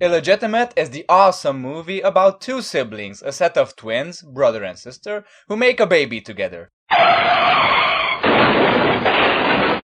Illegitimate is the awesome movie about two siblings, a set of twins, brother and sister, who make a baby together.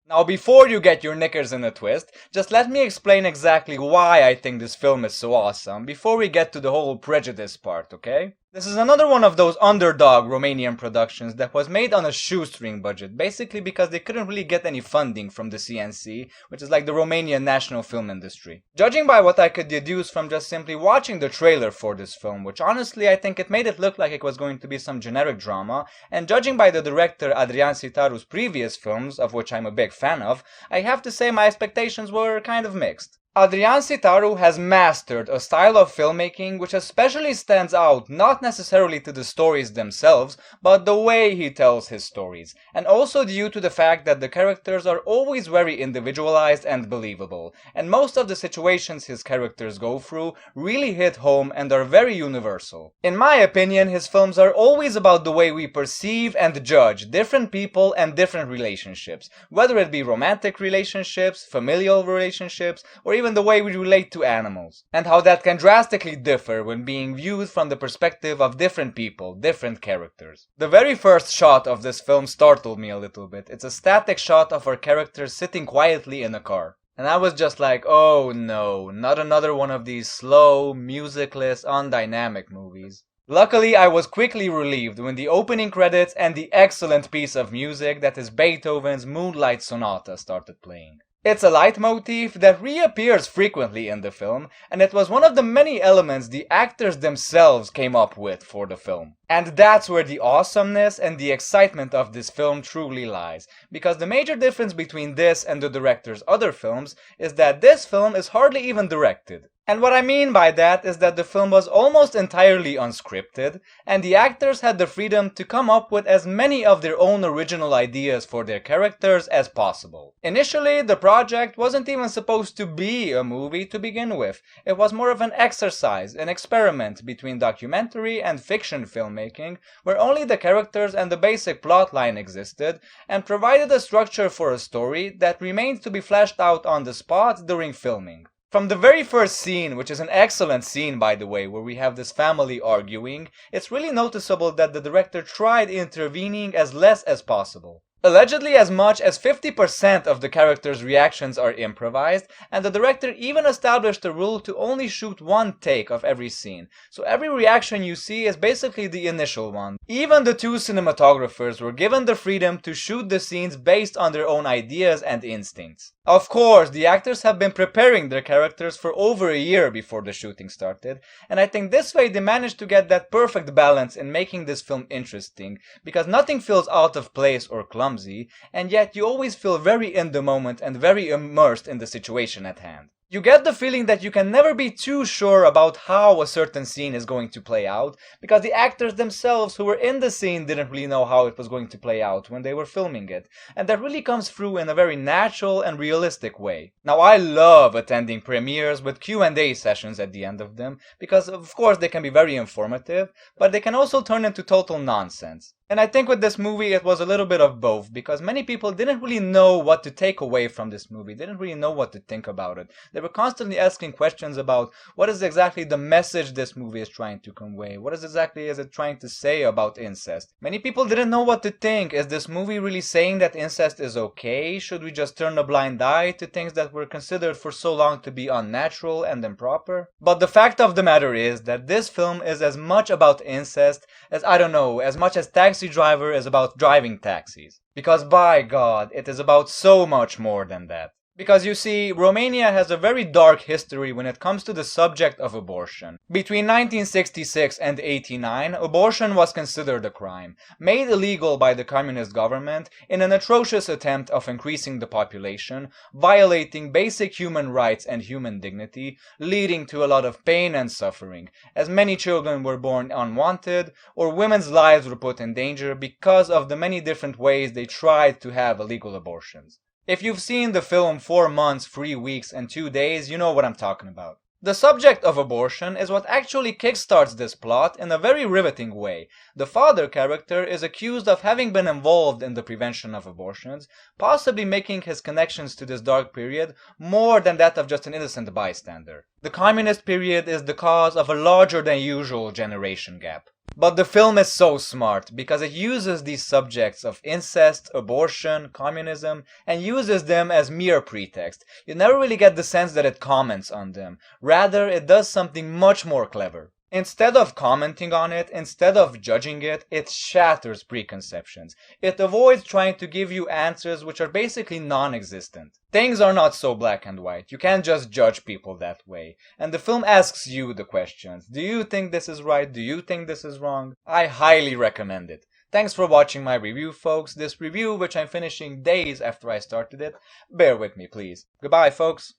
Now before you get your knickers in a twist, just let me explain exactly why I think this film is so awesome before we get to the whole prejudice part, okay? This is another one of those underdog Romanian productions that was made on a shoestring budget, basically because they couldn't really get any funding from the CNC, which is like the Romanian national film industry. Judging by what I could deduce from just simply watching the trailer for this film, which honestly I think it made it look like it was going to be some generic drama, and judging by the director Adrian Sitaru's previous films, of which I'm a big fan of, I have to say my expectations were kind of mixed. Adrian Sitaru has mastered a style of filmmaking which especially stands out not necessarily to the stories themselves, but the way he tells his stories, and also due to the fact that the characters are always very individualized and believable, and most of the situations his characters go through really hit home and are very universal. In my opinion, his films are always about the way we perceive and judge different people and different relationships, whether it be romantic relationships, familial relationships, or even the way we relate to animals, and how that can drastically differ when being viewed from the perspective of different people, different characters. The very first shot of this film startled me a little bit. It's a static shot of our characters sitting quietly in a car. And I was just like, oh no, not another one of these slow, musicless, undynamic movies. Luckily, I was quickly relieved when the opening credits and the excellent piece of music that is Beethoven's Moonlight Sonata started playing. It's a leitmotif that reappears frequently in the film, and it was one of the many elements the actors themselves came up with for the film. And that's where the awesomeness and the excitement of this film truly lies, because the major difference between this and the director's other films is that this film is hardly even directed. And what I mean by that is that the film was almost entirely unscripted, and the actors had the freedom to come up with as many of their own original ideas for their characters as possible. Initially, the project wasn't even supposed to be a movie to begin with. It was more of an exercise, an experiment between documentary and fiction filmmaking, where only the characters and the basic plotline existed, and provided a structure for a story that remained to be fleshed out on the spot during filming. From the very first scene, which is an excellent scene by the way, where we have this family arguing, it's really noticeable that the director tried intervening as less as possible. Allegedly, as much as 50% of the characters' reactions are improvised, and the director even established a rule to only shoot one take of every scene, so every reaction you see is basically the initial one. Even the two cinematographers were given the freedom to shoot the scenes based on their own ideas and instincts. Of course, the actors have been preparing their characters for over a year before the shooting started, and I think this way they managed to get that perfect balance in making this film interesting, because nothing feels out of place or clumsy, and yet you always feel very in the moment and very immersed in the situation at hand. You get the feeling that you can never be too sure about how a certain scene is going to play out, because the actors themselves who were in the scene didn't really know how it was going to play out when they were filming it, and that really comes through in a very natural and realistic way. Now, I love attending premieres with Q&A sessions at the end of them, because of course they can be very informative, but they can also turn into total nonsense. And I think with this movie it was a little bit of both, because many people didn't really know what to take away from this movie, didn't really know what to think about it. They were constantly asking questions about what is exactly the message this movie is trying to convey, what exactly is it trying to say about incest. Many people didn't know what to think. Is this movie really saying that incest is okay? Should we just turn a blind eye to things that were considered for so long to be unnatural and improper? But the fact of the matter is that this film is as much about incest as, I don't know, as much as Taxi Driver is about driving taxis. Because by God, it is about so much more than that. Because you see, Romania has a very dark history when it comes to the subject of abortion. Between 1966 and 89, abortion was considered a crime, made illegal by the communist government in an atrocious attempt of increasing the population, violating basic human rights and human dignity, leading to a lot of pain and suffering, as many children were born unwanted, or women's lives were put in danger because of the many different ways they tried to have illegal abortions. If you've seen the film 4 months, 3 weeks, and 2 days, you know what I'm talking about. The subject of abortion is what actually kickstarts this plot in a very riveting way. The father character is accused of having been involved in the prevention of abortions, possibly making his connections to this dark period more than that of just an innocent bystander. The communist period is the cause of a larger than usual generation gap. But the film is so smart because it uses these subjects of incest, abortion, communism, and uses them as mere pretext. You never really get the sense that it comments on them. Rather, it does something much more clever. Instead of commenting on it, instead of judging it, it shatters preconceptions. It avoids trying to give you answers which are basically non-existent. Things are not so black and white. You can't just judge people that way. And the film asks you the questions. Do you think this is right? Do you think this is wrong? I highly recommend it. Thanks for watching my review, folks. This review, which I'm finishing days after I started it. Bear with me, please. Goodbye, folks.